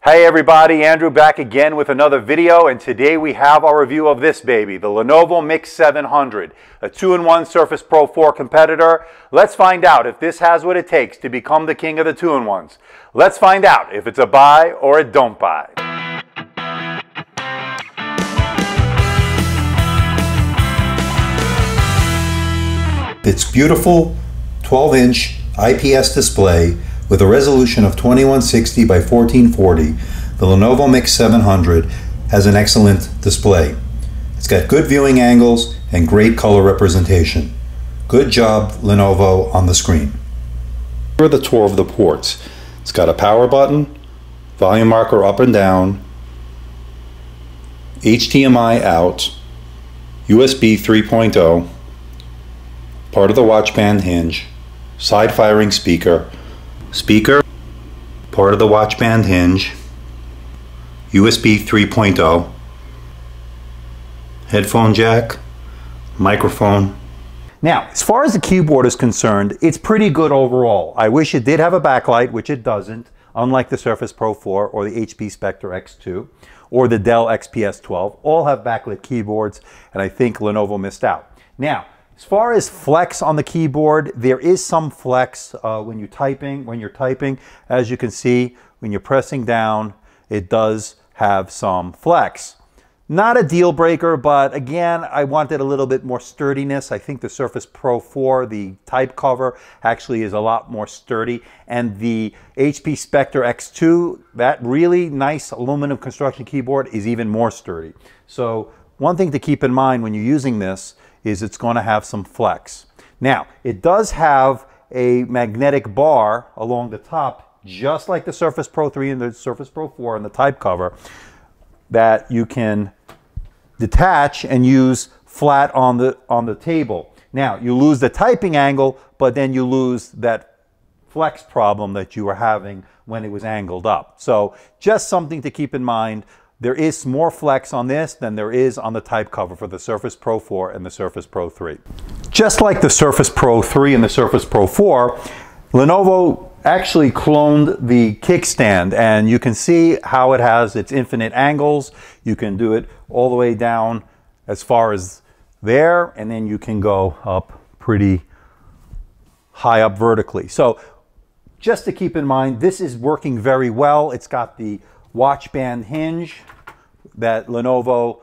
Hey everybody, Andrew back again with another video, and today we have our review of this baby, the Lenovo Miix 700, a 2-in-1 Surface Pro 4 competitor. Let's find out if this has what it takes to become the king of the 2-in-1s. Let's find out if it's a buy or a don't buy. Its beautiful 12-inch IPS display with a resolution of 2160 by 1440, the Lenovo Miix 700 has an excellent display. It's got good viewing angles and great color representation. Good job, Lenovo, on the screen. Here are the tour of the ports. It's got a power button, volume marker up and down, HDMI out, USB 3.0, part of the watch band hinge, side firing speaker, part of the watch band hinge, USB 3.0, headphone jack, microphone. Now, as far as the keyboard is concerned, it's pretty good overall. I wish it did have a backlight, which it doesn't, unlike the Surface Pro 4 or the HP Spectre X2 or the Dell XPS 12. All have backlit keyboards, and I think Lenovo missed out. Now, as far as flex on the keyboard, there is some flex when you're typing. As you can see, when you're pressing down, it does have some flex. Not a deal breaker, but again, I wanted a little bit more sturdiness. I think the Surface Pro 4, the type cover, actually is a lot more sturdy. And the HP Spectre X2, that really nice aluminum construction keyboard, is even more sturdy. So one thing to keep in mind when you're using this is it's going to have some flex. Now, it does have a magnetic bar along the top, just like the Surface Pro 3 and the Surface Pro 4 and the type cover, that you can detach and use flat on the table. Now, you lose the typing angle, but then you lose that flex problem that you were having when it was angled up. So just something to keep in mind. There is more flex on this than there is on the type cover for the Surface Pro 4 and the Surface Pro 3. Just like the Surface Pro 3 and the Surface Pro 4, Lenovo actually cloned the kickstand, and you can see how it has its infinite angles. You can do it all the way down as far as there, and then you can go up pretty high up vertically. So just to keep in mind, this is working very well. It's got the watch band hinge that Lenovo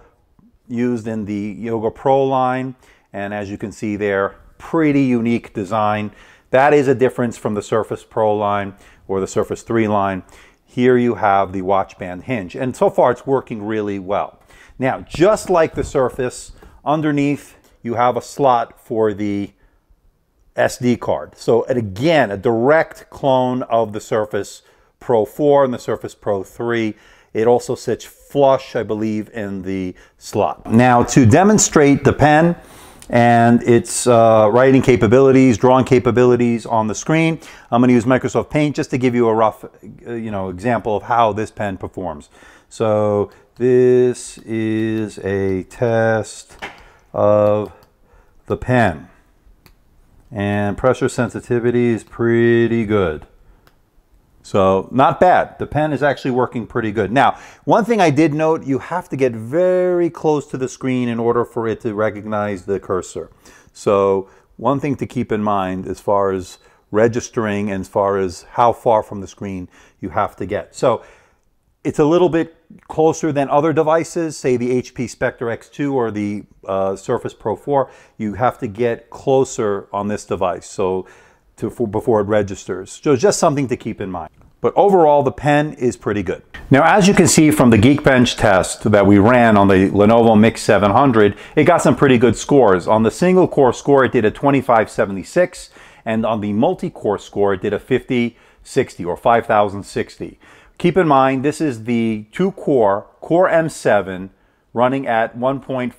used in the Yoga Pro line, and as you can see there, pretty unique design. That is a difference from the Surface Pro line or the Surface 3 line. Here you have the watch band hinge, and so far it's working really well. Now, just like the Surface, underneath you have a slot for the SD card. So again, a direct clone of the Surface Pro 4 and the Surface Pro 3. It also sits flush, I believe, in the slot. Now, to demonstrate the pen and its writing capabilities, drawing capabilities on the screen, I'm going to use Microsoft Paint just to give you a rough example of how this pen performs. So this is a test of the pen, and pressure sensitivity is pretty good. So not bad. The pen is actually working pretty good. Now, one thing I did note, you have to get very close to the screen in order for it to recognize the cursor. So one thing to keep in mind as far as registering and as far as how far from the screen you have to get. So it's a little bit closer than other devices, say the HP Spectre X2 or the Surface Pro 4. You have to get closer on this device before it registers. So just something to keep in mind. But overall, the pen is pretty good. Now, as you can see from the Geekbench test that we ran on the Lenovo Miix 700, it got some pretty good scores. On the single core score, it did a 2576, and on the multi-core score, it did a 5060 or 5060. Keep in mind, this is the 2-core Core M7 running at 1.51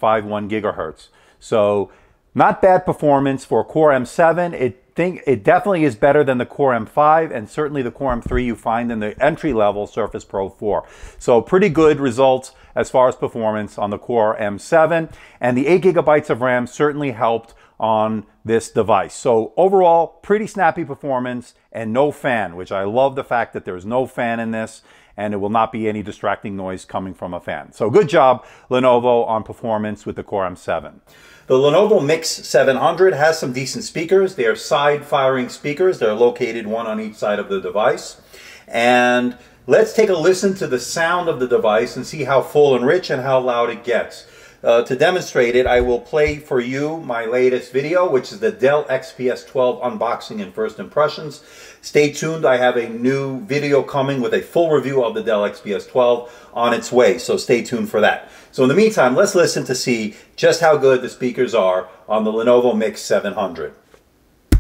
gigahertz. So not bad performance for Core M7. It definitely is better than the Core M5 and certainly the Core M3 you find in the entry-level Surface Pro 4. So pretty good results as far as performance on the Core M7, and the 8 gigabytes of RAM certainly helped on this device. So overall, pretty snappy performance and no fan, which I love the fact that there's no fan in this. and it will not be any distracting noise coming from a fan. So good job, Lenovo, on performance with the Core M7. The Lenovo Miix 700 has some decent speakers. They are side-firing speakers. They're located one on each side of the device. And let's take a listen to the sound of the device and see how full and rich and how loud it gets. To demonstrate it, I will play for you my latest video, which is the Dell XPS 12 unboxing and first impressions. Stay tuned. I have a new video coming with a full review of the Dell XPS 12 on its way, so stay tuned for that. So in the meantime, let's listen to see just how good the speakers are on the Lenovo Miix 700.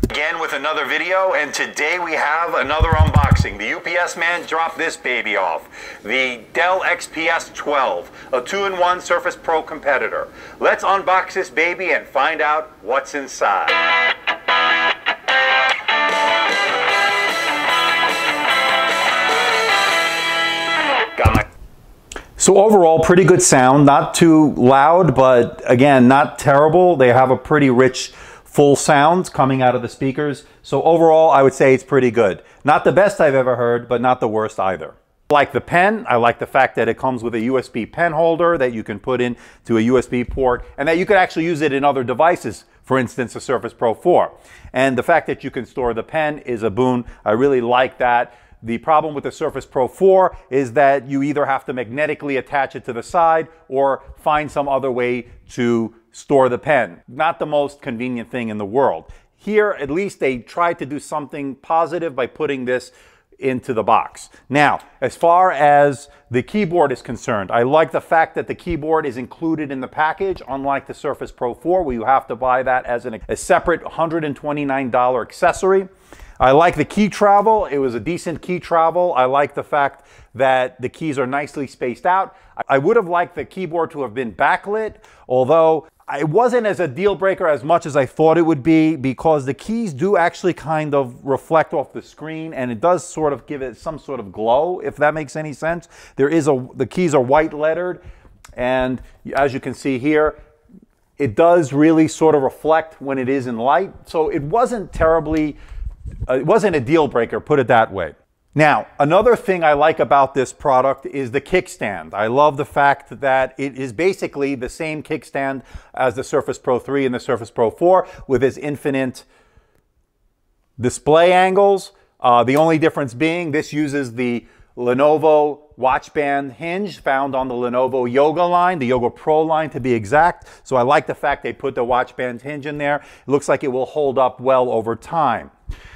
Again with another video, and today we have another unboxing. The UPS man dropped this baby off. The Dell XPS 12, a 2-in-1 Surface Pro competitor. Let's unbox this baby and find out what's inside. So overall, pretty good sound. Not too loud, but again, not terrible. They have a pretty rich full sound coming out of the speakers. So overall, I would say it's pretty good. Not the best I've ever heard, but not the worst either. I like the pen. I like the fact that it comes with a USB pen holder that you can put into a USB port, and that you could actually use it in other devices, for instance, the Surface Pro 4. And the fact that you can store the pen is a boon. I really like that. The problem with the Surface Pro 4 is that you either have to magnetically attach it to the side or find some other way to store the pen. Not the most convenient thing in the world. Here, at least they tried to do something positive by putting this into the box. Now, as far as the keyboard is concerned, I like the fact that the keyboard is included in the package, unlike the Surface Pro 4, where you have to buy that as a separate $129 accessory. I like the key travel. It was a decent key travel. I like the fact that the keys are nicely spaced out. I would have liked the keyboard to have been backlit, although it wasn't as a deal breaker as much as I thought it would be, because the keys do actually kind of reflect off the screen, and it does sort of give it some sort of glow, if that makes any sense. The keys are white lettered, and as you can see here, it does really sort of reflect when it is in light. So it wasn't terribly, it wasn't a deal breaker, put it that way. Now, another thing I like about this product is the kickstand. I love the fact that it is basically the same kickstand as the Surface Pro 3 and the Surface Pro 4 with its infinite display angles. The only difference being this uses the Lenovo watch band hinge found on the Lenovo Yoga line, the Yoga Pro line to be exact. So I like the fact they put the watch band hinge in there. It looks like it will hold up well over time.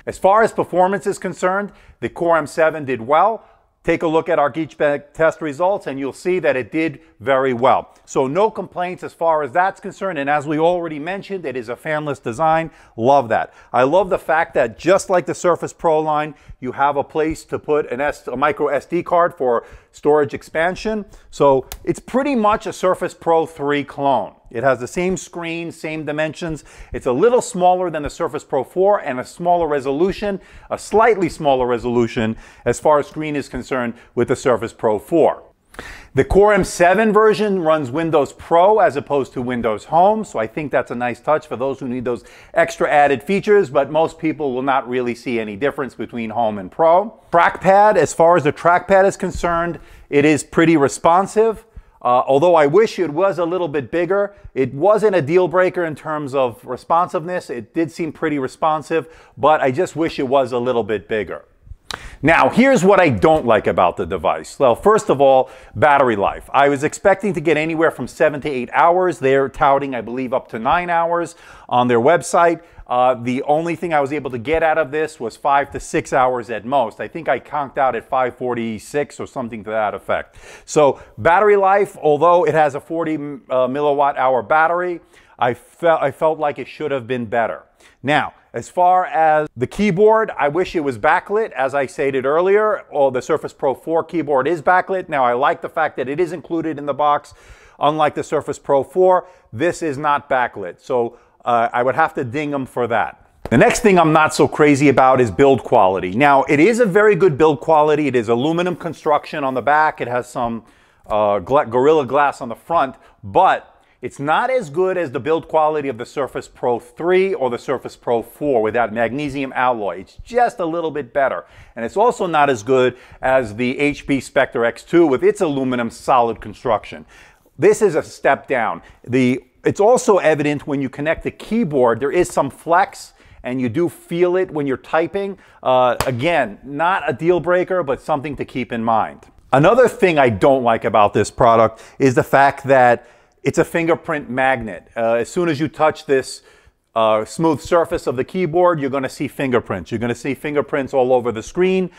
As far as performance is concerned, the Core M7 did well. Take a look at our Geekbench test results and you'll see that it did very well. So no complaints as far as that's concerned, and as we already mentioned, it is a fanless design. Love that. I love the fact that just like the Surface Pro line, you have a place to put a micro SD card for storage expansion. So it's pretty much a Surface Pro 3 clone. It has the same screen, same dimensions. It's a little smaller than the Surface Pro 4 and a smaller resolution, a slightly smaller resolution as far as screen is concerned with the Surface Pro 4. The Core M7 version runs Windows Pro as opposed to Windows Home, so I think that's a nice touch for those who need those extra added features, but most people will not really see any difference between Home and Pro. Trackpad, as far as the trackpad is concerned, it is pretty responsive. Although I wish it was a little bit bigger. It wasn't a deal breaker in terms of responsiveness. It did seem pretty responsive, but I just wish it was a little bit bigger. Now, here's what I don't like about the device. Well, first of all, battery life. I was expecting to get anywhere from 7 to 8 hours. They're touting, I believe, up to 9 hours on their website. The only thing I was able to get out of this was 5 to 6 hours at most. I think I conked out at 546 or something to that effect. So battery life, although it has a 40 milliwatt hour battery, I felt like it should have been better. Now, as far as the keyboard, I wish it was backlit. As I stated earlier, the Surface Pro 4 keyboard is backlit. Now, I like the fact that it is included in the box. Unlike the Surface Pro 4, this is not backlit. So I would have to ding them for that. The next thing I'm not so crazy about is build quality. Now, it is a very good build quality. It is aluminum construction on the back. It has some Gorilla Glass on the front, but It's not as good as the build quality of the Surface Pro 3 or the Surface Pro 4 with that magnesium alloy. It's just a little bit better. And it's also not as good as the HP Spectre X2 with its aluminum solid construction. This is a step down. It's also evident when you connect the keyboard, there is some flex, and you do feel it when you're typing. Again, not a deal breaker, but something to keep in mind. Another thing I don't like about this product is the fact that it's a fingerprint magnet. As soon as you touch this smooth surface of the keyboard, you're going to see fingerprints. You're going to see fingerprints all over the screen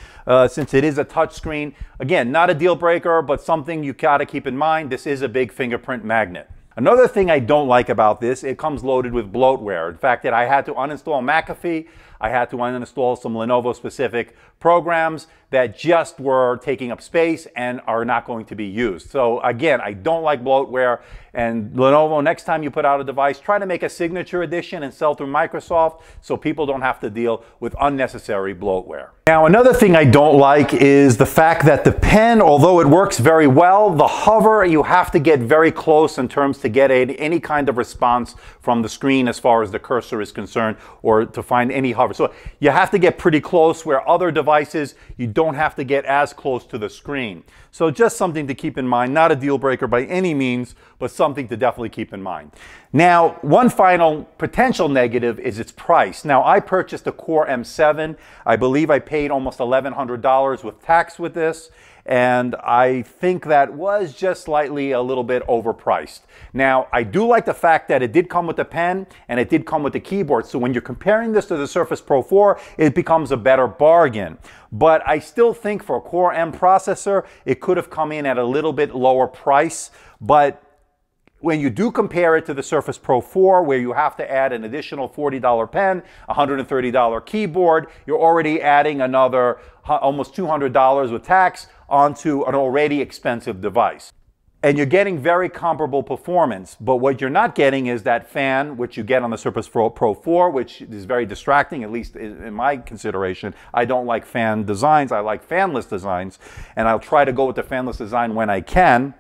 since it is a touch screen. Again, not a deal breaker, but something you got to keep in mind. This is a big fingerprint magnet. Another thing I don't like about this, it comes loaded with bloatware. In fact, I had to uninstall McAfee. I had to uninstall some Lenovo specific programs that just were taking up space and are not going to be used. So again, I don't like bloatware. And Lenovo, next time you put out a device, try to make a signature edition and sell through Microsoft so people don't have to deal with unnecessary bloatware. Now, another thing I don't like is the fact that the pen, although it works very well, the hover, you have to get very close in terms to get any kind of response from the screen as far as the cursor is concerned, or to find any hover. So you have to get pretty close, where other devices, you don't have to get as close to the screen. So just something to keep in mind, not a deal breaker by any means, but something to definitely keep in mind. Now, one final potential negative is its price. Now, I purchased a Core M7. I believe I paid almost $1,100 with tax with this, and I think that was just slightly a little bit overpriced. Now, I do like the fact that it did come with the pen and it did come with the keyboard, so when you're comparing this to the Surface Pro 4, it becomes a better bargain. But I still think for a Core M processor, it could have come in at a little bit lower price. But when you do compare it to the Surface Pro 4, where you have to add an additional $40 pen, $130 keyboard, you're already adding another almost $200 with tax onto an already expensive device. And you're getting very comparable performance, but what you're not getting is that fan, which you get on the Surface Pro 4, which is very distracting, at least in my consideration. I don't like fan designs, I like fanless designs, and I'll try to go with the fanless design when I can.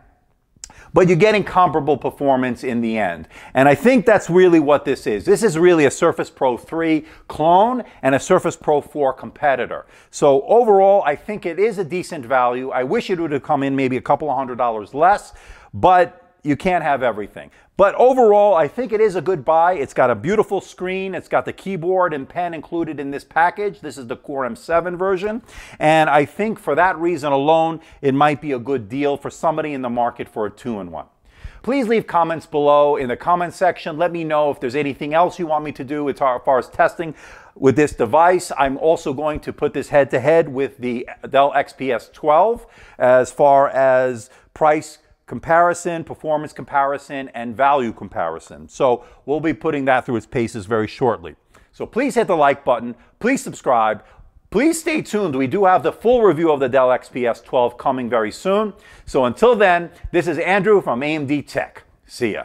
But you're getting comparable performance in the end. And I think that's really what this is. This is really a Surface Pro 3 clone and a Surface Pro 4 competitor. So overall, I think it is a decent value. I wish it would have come in maybe a couple of $100 less, but you can't have everything. But overall, I think it is a good buy. It's got a beautiful screen. It's got the keyboard and pen included in this package. This is the Core M7 version. And I think for that reason alone, it might be a good deal for somebody in the market for a 2-in-1. Please leave comments below in the comment section. Let me know if there's anything else you want me to do as far as testing with this device. I'm also going to put this head-to-head with the Dell XPS 12 as far as price comparison, performance comparison, and value comparison. So we'll be putting that through its paces very shortly. So please hit the like button, please subscribe, please stay tuned. We do have the full review of the Dell XPS 12 coming very soon. So until then, this is Andrew from AMD Tech. See ya.